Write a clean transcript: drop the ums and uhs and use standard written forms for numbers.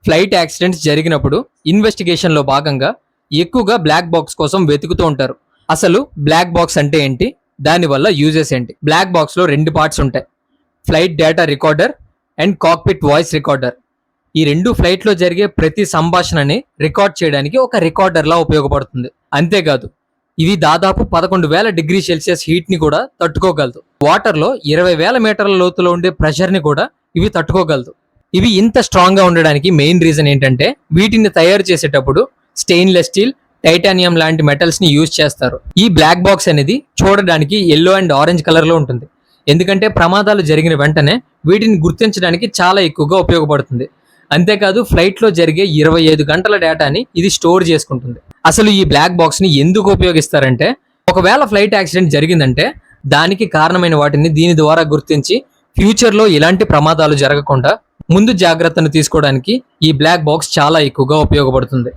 Flight accidents జరిగినప్పుడు ఇన్వెస్టిగేషన్లో భాగంగా ఎక్కువగా బ్లాక్ బాక్స్ కోసం వెతుకుతూ ఉంటారు. అసలు బ్లాక్ బాక్స్ అంటే ఏంటి, దానివల్ల యూజెస్ ఏంటి? బ్లాక్ బాక్స్లో రెండు పార్ట్స్ ఉంటాయి, flight data recorder and cockpit voice recorder. ఈ రెండు ఫ్లైట్లో జరిగే ప్రతి సంభాషణని రికార్డ్ చేయడానికి ఒక రికార్డర్లా ఉపయోగపడుతుంది. అంతేకాదు, ఇవి దాదాపు 11,000 డిగ్రీ సెల్సియస్ హీట్ని కూడా తట్టుకోగలదు. వాటర్లో 20,000 మీటర్ల లోతులో ఉండే ప్రెషర్ని కూడా ఇవి తట్టుకోగలదు. ఇవి ఇంత స్ట్రాంగ్గా ఉండడానికి మెయిన్ రీజన్ ఏంటంటే, వీటిని తయారు చేసేటప్పుడు స్టెయిన్లెస్ స్టీల్, టైటానియం లాంటి మెటల్స్ని యూజ్ చేస్తారు. ఈ బ్లాక్ బాక్స్ అనేది చూడడానికి ఎల్లో అండ్ ఆరెంజ్ కలర్లో ఉంటుంది, ఎందుకంటే ప్రమాదాలు జరిగిన వెంటనే వీటిని గుర్తించడానికి చాలా ఎక్కువగా ఉపయోగపడుతుంది. అంతేకాదు, ఫ్లైట్లో జరిగే 25 గంటల డేటాని ఇది స్టోర్ చేసుకుంటుంది. అసలు ఈ బ్లాక్ బాక్స్ని ఎందుకు ఉపయోగిస్తారంటే, ఒకవేళ ఫ్లైట్ యాక్సిడెంట్ జరిగిందంటే దానికి కారణమైన వాటిని దీని ద్వారా గుర్తించి ఫ్యూచర్లో ఇలాంటి ప్రమాదాలు జరగకుండా ముందు జాగ్రత్తను తీసుకోవడానికి ఈ బ్లాక్ బాక్స్ చాలా ఎక్కువగా ఉపయోగపడుతుంది.